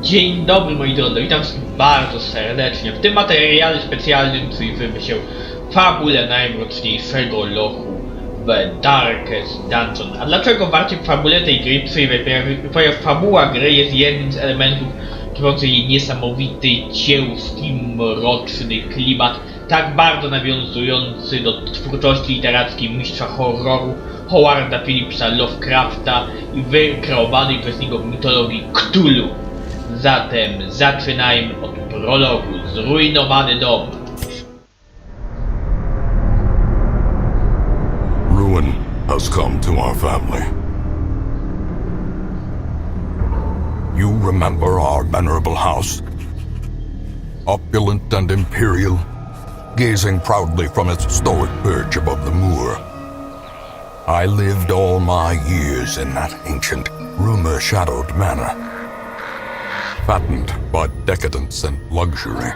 Dzień dobry moi drodzy, witam wszystkich bardzo serdecznie. W tym materiale specjalnym przyjrzymy się fabule Najmroczniejszego Lochu w Darkest Dungeon. A dlaczego bardziej w fabule tej gry przyjrzymy? Ponieważ fabuła gry jest jednym z elementów tworzących jej niesamowity, ciężki, mroczny klimat, tak bardzo nawiązujący do twórczości literackiej mistrza horroru Howarda Phillipsa Lovecrafta i wykreowanej przez niego mitologii Cthulhu. Zatem zaczynajmy od prologu. Zrujnowany dom. Ruin has come to our family. You remember our venerable house? Opulent and imperial, gazing proudly from its stoic perch above the moor. I lived all my years in that ancient, rumor-shadowed manor, fattened by decadence and luxury.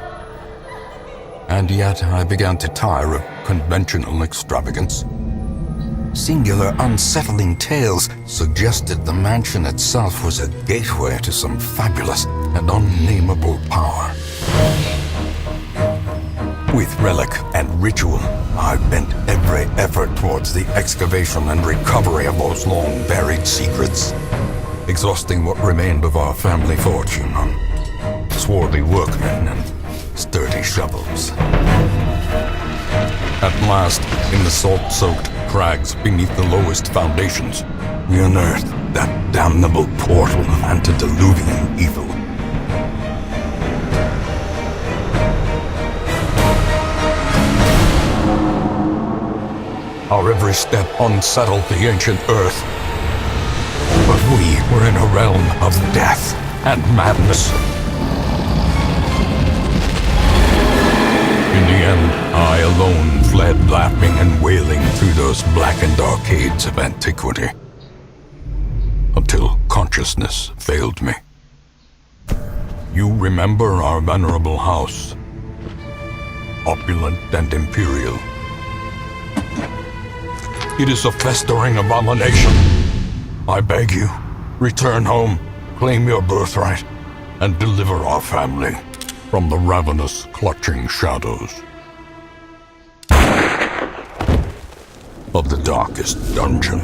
And yet I began to tire of conventional extravagance. Singular, unsettling tales suggested the mansion itself was a gateway to some fabulous and unnameable power. With relic and ritual, I bent every effort towards the excavation and recovery of those long-buried secrets, exhausting what remained of our family fortune on swarthy workmen and sturdy shovels. At last, in the salt-soaked crags beneath the lowest foundations, we unearthed that damnable portal of antediluvian evil. Our every step unsettled the ancient earth, but we were in a realm of death and madness. In the end, I alone fled laughing and wailing through those blackened arcades of antiquity, until consciousness failed me. You remember our venerable house, opulent and imperial. It is a festering abomination. I beg you, return home, claim your birthright, and deliver our family from the ravenous, clutching shadows of the darkest dungeon.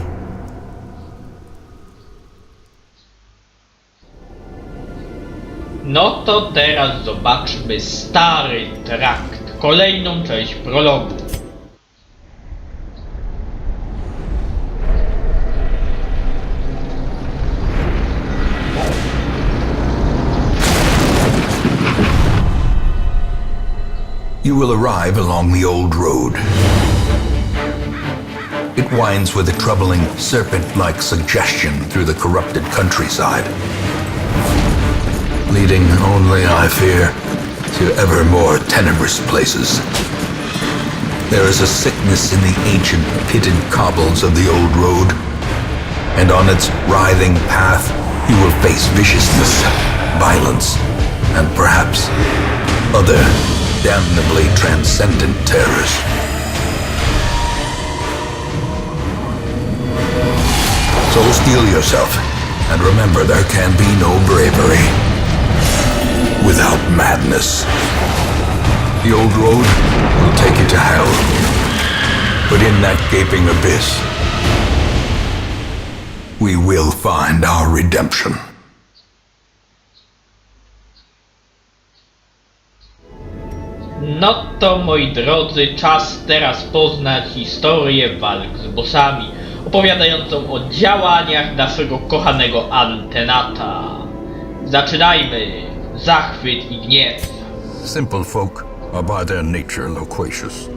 No to teraz zobaczmy stary trakt, kolejną część prologu. You will arrive along the old road. It winds with a troubling, serpent-like suggestion through the corrupted countryside, leading only, I fear, to ever more tenebrous places. There is a sickness in the ancient pitted cobbles of the old road, and on its writhing path you will face viciousness, violence, and perhaps other damnably transcendent terrors. So steel yourself, and remember there can be no bravery without madness. The old road will take you to hell, but in that gaping abyss, we will find our redemption. No to moi drodzy, czas teraz poznać historię walk z bossami, opowiadającą o działaniach naszego kochanego Antenata. Zaczynajmy! Zachwyt i gniew. Simple folk are by their nature loquacious,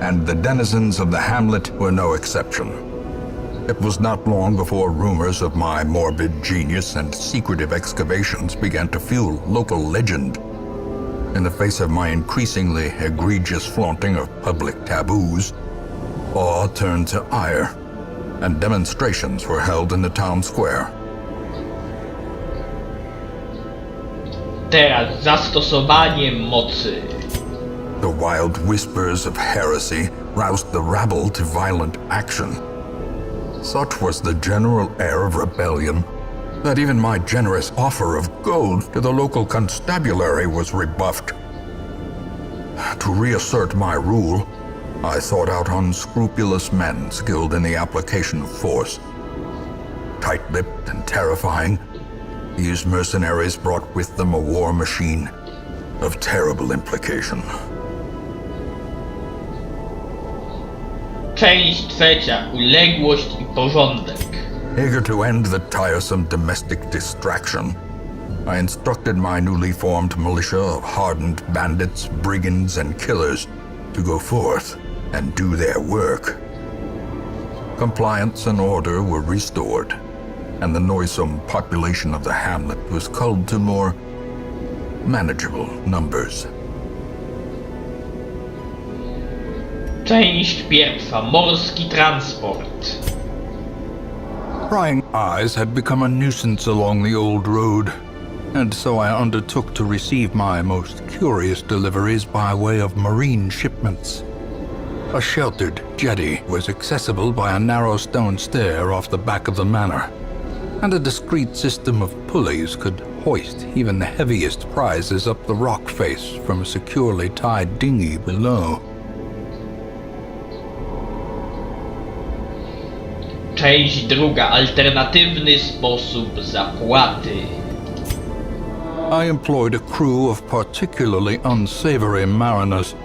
and the denizens of the hamlet were no exception. It was not long before rumors of my morbid genius and secretive excavations began to fuel local legend. In the face of my increasingly egregious flaunting of public taboos, awe turned to ire, and demonstrations were held in the town square. Teraz zastosowanie mocy. The wild whispers of heresy roused the rabble to violent action. Such was the general air of rebellion that even my generous offer of gold to the local constabulary was rebuffed. To reassert my rule, I sought out unscrupulous men skilled in the application of force. Tight-lipped and terrifying, these mercenaries brought with them a war machine of terrible implication. Część trzecia. Uległość i porządek. Eager to end the tiresome domestic distraction, I instructed my newly formed militia of hardened bandits, brigands, and killers to go forth and do their work. Compliance and order were restored, and the noisome population of the hamlet was culled to more manageable numbers. Część pierwsza. Morski transport. Prying eyes had become a nuisance along the old road, and so I undertook to receive my most curious deliveries by way of marine shipments. A sheltered jetty was accessible by a narrow stone stair off the back of the manor, and a discreet system of pulleys could hoist even the heaviest prizes up the rock face from a securely tied dinghy below. Część druga. Alternatywny sposób zapłaty. I employed a crew of particularly unsavory mariners,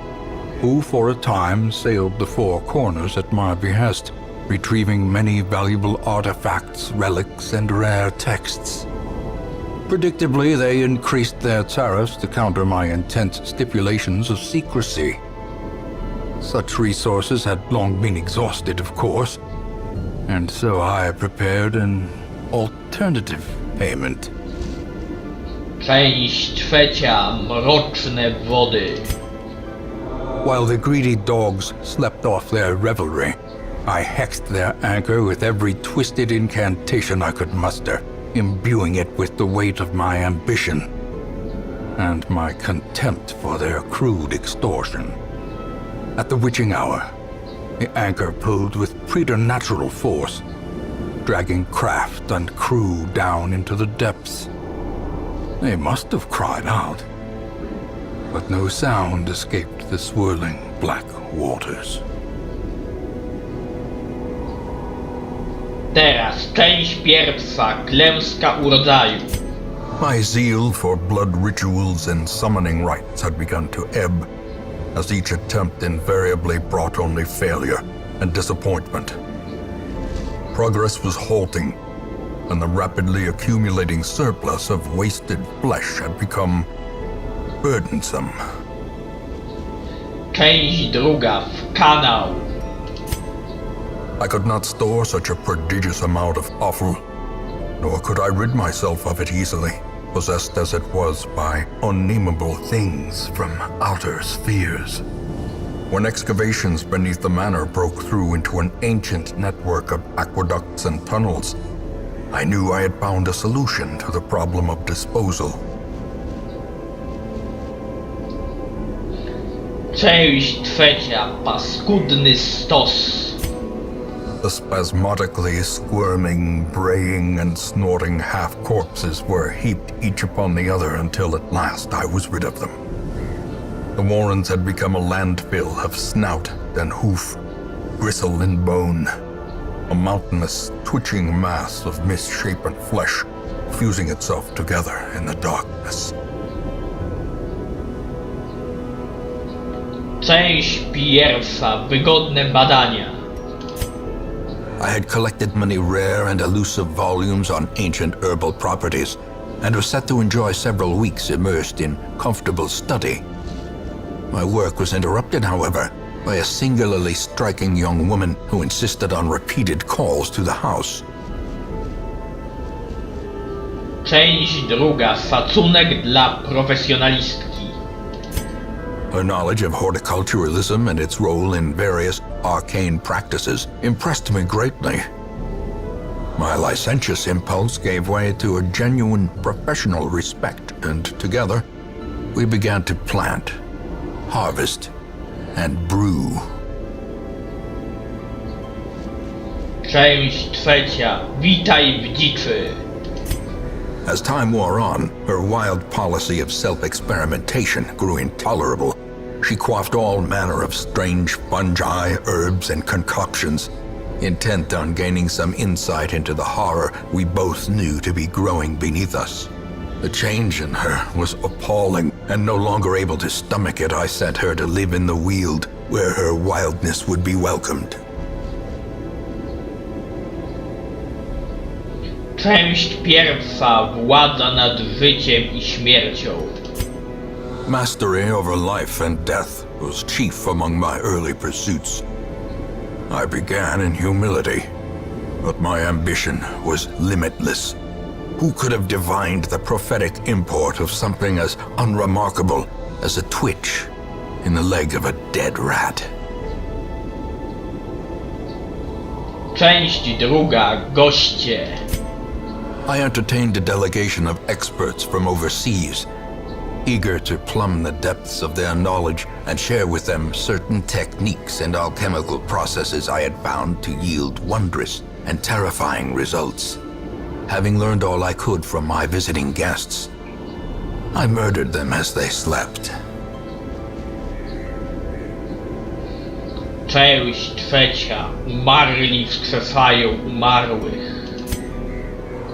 who for a time sailed the four corners at my behest, retrieving many valuable artifacts, relics, and rare texts. Predictably, they increased their tariffs to counter my intense stipulations of secrecy. Such resources had long been exhausted, of course, and so I prepared an alternative payment. Część trzecia. Mroczne wody. While the greedy dogs slept off their revelry, I hexed their anchor with every twisted incantation I could muster, imbuing it with the weight of my ambition and my contempt for their crude extortion. At the witching hour, the anchor pulled with preternatural force, dragging craft and crew down into the depths. They must have cried out, but no sound escaped the swirling black waters. Teraz część pierwsza. Klęska urodzaju. My zeal for blood rituals and summoning rites had begun to ebb, as each attempt invariably brought only failure and disappointment. Progress was halting, and the rapidly accumulating surplus of wasted flesh had become burdensome. Część druga. W kanał. I could not store such a prodigious amount of offal, nor could I rid myself of it easily, possessed as it was by unnameable things from outer spheres. When excavations beneath the manor broke through into an ancient network of aqueducts and tunnels, I knew I had found a solution to the problem of disposal. Część trzecia. Paskudny stos. The spasmodically squirming, braying, and snorting half-corpses were heaped each upon the other until at last I was rid of them. The warrens had become a landfill of snout and hoof, gristle and bone, a mountainous, twitching mass of misshapen flesh fusing itself together in the darkness. Część pierwsza. Wygodne badania. I had collected many rare and elusive volumes on ancient herbal properties, and was set to enjoy several weeks immersed in comfortable study. My work was interrupted, however, by a singularly striking young woman who insisted on repeated calls to the house. Część druga. Szacunek dla profesjonalistki. Her knowledge of horticulturalism and its role in various arcane practices impressed me greatly. My licentious impulse gave way to a genuine professional respect, and together we began to plant, harvest, and brew. Część trzecia. Witaj w dziczy. As time wore on, her wild policy of self-experimentation grew intolerable. She quaffed all manner of strange fungi, herbs, and concoctions, intent on gaining some insight into the horror we both knew to be growing beneath us. The change in her was appalling, and no longer able to stomach it, I sent her to live in the Weald, where her wildness would be welcomed. Część pierwsza. Władza nad życiem i śmiercią. Mastery over life and death was chief among my early pursuits. I began in humility, but my ambition was limitless. Who could have divined the prophetic import of something as unremarkable as a twitch in the leg of a dead rat? Część druga. Goście. I entertained a delegation of experts from overseas, eager to plumb the depths of their knowledge and share with them certain techniques and alchemical processes I had found to yield wondrous and terrifying results. Having learned all I could from my visiting guests, I murdered them as they slept. Część trzecia. Umarli wskrzeszają umarłych.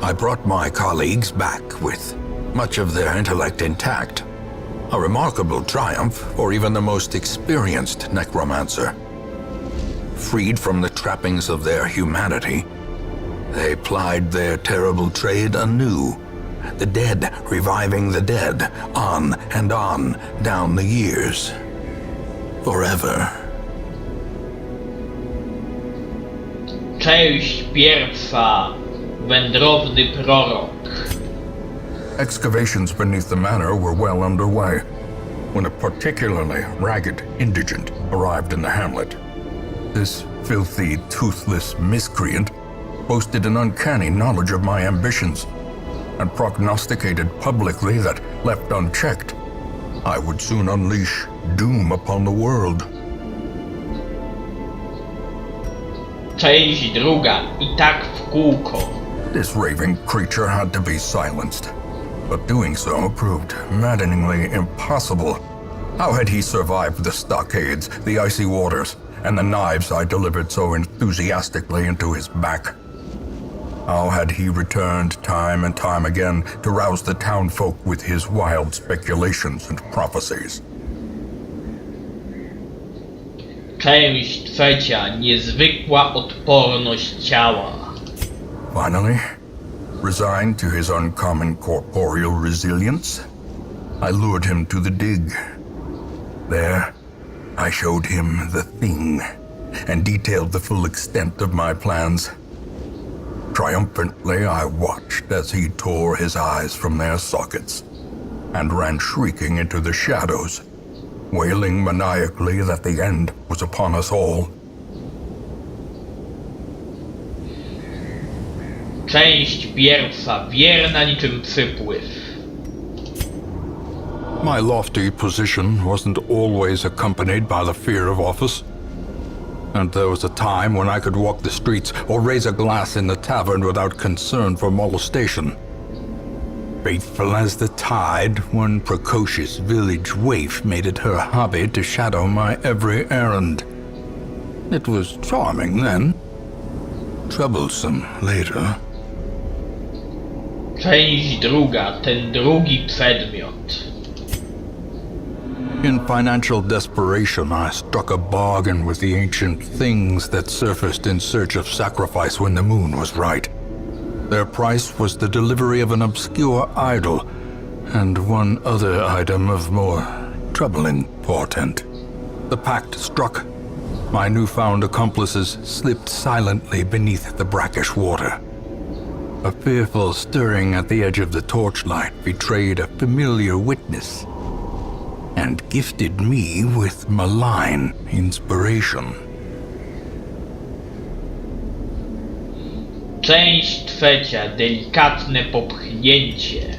I brought my colleagues back with much of their intellect intact. A remarkable triumph for even the most experienced necromancer. Freed from the trappings of their humanity, they plied their terrible trade anew, the dead reviving the dead, on and on down the years. Forever. Część pierwsza. Wędrowny prorok. Excavations beneath the manor were well underway when a particularly ragged indigent arrived in the hamlet. This filthy, toothless miscreant boasted an uncanny knowledge of my ambitions and prognosticated publicly that, left unchecked, I would soon unleash doom upon the world. Część druga. I tak w kółko. This raving creature had to be silenced, but doing so proved maddeningly impossible. How had he survived the stockades, the icy waters, and the knives I delivered so enthusiastically into his back? How had he returned time and time again to rouse the townfolk with his wild speculations and prophecies? Część trzecia. Niezwykła odporność ciała. Finally, resigned to his uncommon corporeal resilience, I lured him to the dig. There, I showed him the thing and detailed the full extent of my plans. Triumphantly, I watched as he tore his eyes from their sockets and ran shrieking into the shadows, wailing maniacally that the end was upon us all. Część pierwsza. Wierna niczym przypływ. My lofty position wasn't always accompanied by the fear of office. And there was a time when I could walk the streets or raise a glass in the tavern without concern for molestation. Faithful as the tide, one precocious village waif made it her hobby to shadow my every errand. It was charming then, troublesome later. Część druga. Ten drugi przedmiot. In financial desperation, I struck a bargain with the ancient things that surfaced in search of sacrifice when the moon was right. Their price was the delivery of an obscure idol and one other item of more troubling portent. The pact struck. My newfound accomplices slipped silently beneath the brackish water. A fearful stirring at the edge of the torchlight betrayed a familiar witness and gifted me with malign inspiration. Część trzecia. Delikatne popchnięcie.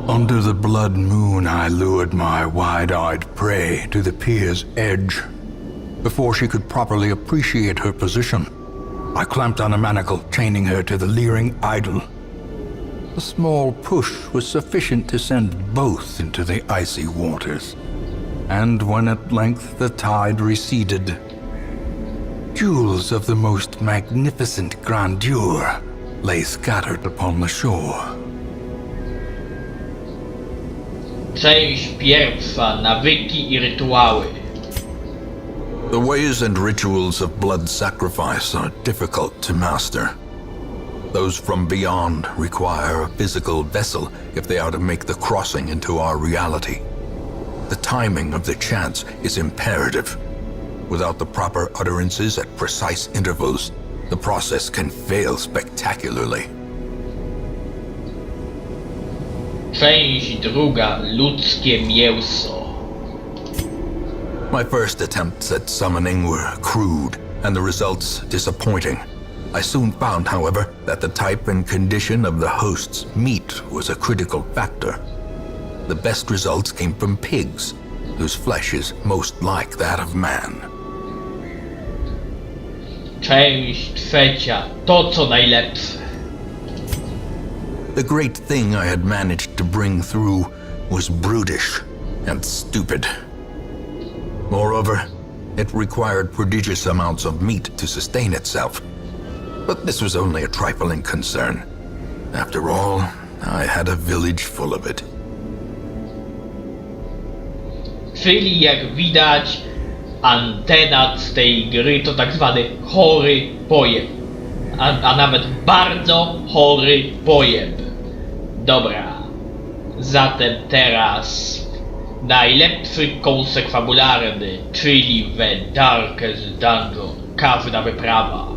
Under the blood moon, I lured my wide-eyed prey to the pier's edge. Before she could properly appreciate her position, I clamped on a manacle, chaining her to the leering idol. A small push was sufficient to send both into the icy waters. And when at length the tide receded, jewels of the most magnificent grandeur lay scattered upon the shore. Część pierwsza. Nawyki i rytuały. The ways and rituals of blood sacrifice are difficult to master. Those from beyond require a physical vessel if they are to make the crossing into our reality. The timing of the chants is imperative. Without the proper utterances at precise intervals, the process can fail spectacularly. Część druga. Ludzkie mięso. My first attempts at summoning were crude, and the results disappointing. I soon found, however, that the type and condition of the host's meat was a critical factor. The best results came from pigs, whose flesh is most like that of man. Część trzecia. To co najlepsze. The great thing I had managed to bring through was brutish and stupid. Moreover, it required prodigious amounts of meat to sustain itself. But this was only a trifling concern. After all, I had a village full of it. Czyli jak widać, antenat z tej gry to tak zwany chory pojeb. A nawet bardzo chory pojeb. Dobra. Zatem teraz najlepszy kąsek fabularny, czyli The Darkest Dungeon. Każda wyprawa.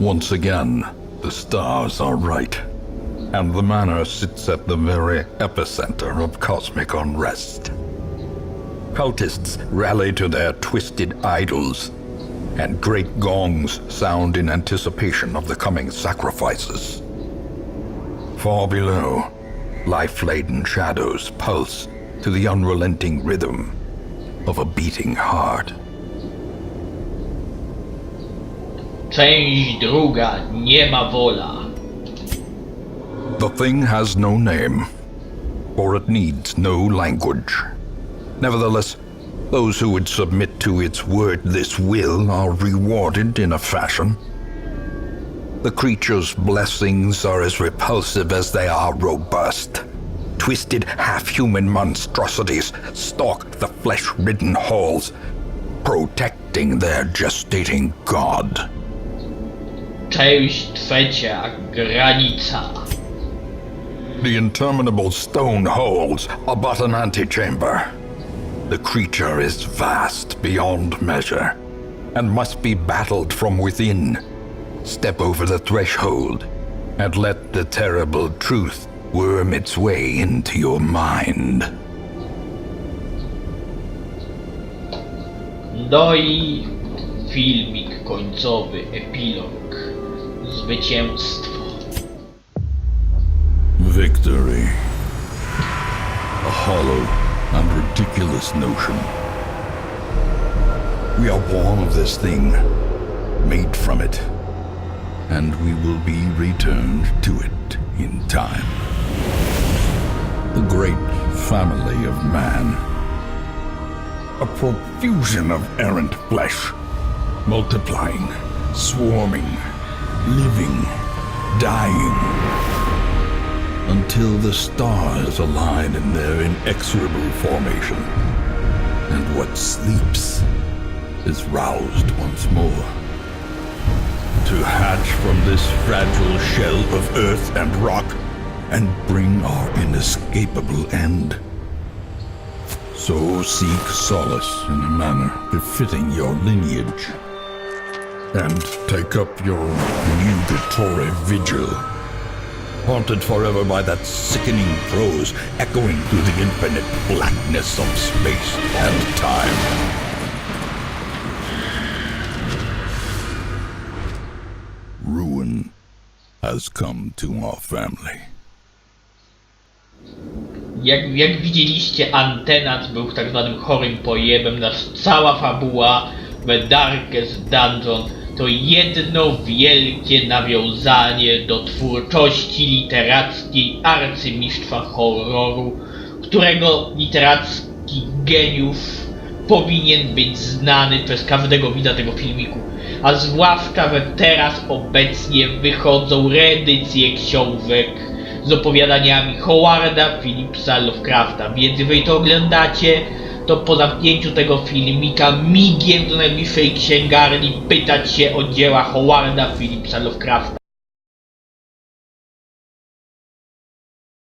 Once again, the stars are right, and the manor sits at the very epicenter of cosmic unrest. Cultists rally to their twisted idols, and great gongs sound in anticipation of the coming sacrifices. Far below, life-laden shadows pulse to the unrelenting rhythm of a beating heart. Część druga. Nie ma wola. The thing has no name, for it needs no language. Nevertheless, those who would submit to its wordless will are rewarded in a fashion. The creature's blessings are as repulsive as they are robust. Twisted, half-human monstrosities stalk the flesh-ridden halls, protecting their gestating god. Część trzecia. Granica. The interminable stone holes are but an antechamber. The creature is vast beyond measure, and must be battled from within. Step over the threshold, and let the terrible truth worm its way into your mind. No i filmik końcowy, epilog. Zwycięstwo. Victory. A hollow and ridiculous notion. We are born of this thing, made from it, and we will be returned to it in time. The great family of man. A profusion of errant flesh, multiplying, swarming, living, dying, until the stars align in their inexorable formation, and what sleeps is roused once more. To hatch from this fragile shell of earth and rock, and bring our inescapable end. So seek solace in a manner befitting your lineage, and take up your nugatory vigil, haunted forever by that sickening prose echoing through the infinite blackness of space and time. Ruin has come to our family. Jak widzieliście, Antenat był tak zwanym chorym pojebem. Cała fabuła The Darkest Dungeon to jedno wielkie nawiązanie do twórczości literackiej arcymistrza horroru, którego literacki geniusz powinien być znany przez każdego widza tego filmiku. A zwłaszcza, że teraz obecnie wychodzą reedycje książek z opowiadaniami Howarda Phillipsa Lovecrafta, więc jeżeli to oglądacie, to po zamknięciu tego filmika migiem do najbliższej księgarni pytać się o dzieła Howarda Phillipsa Lovecrafta.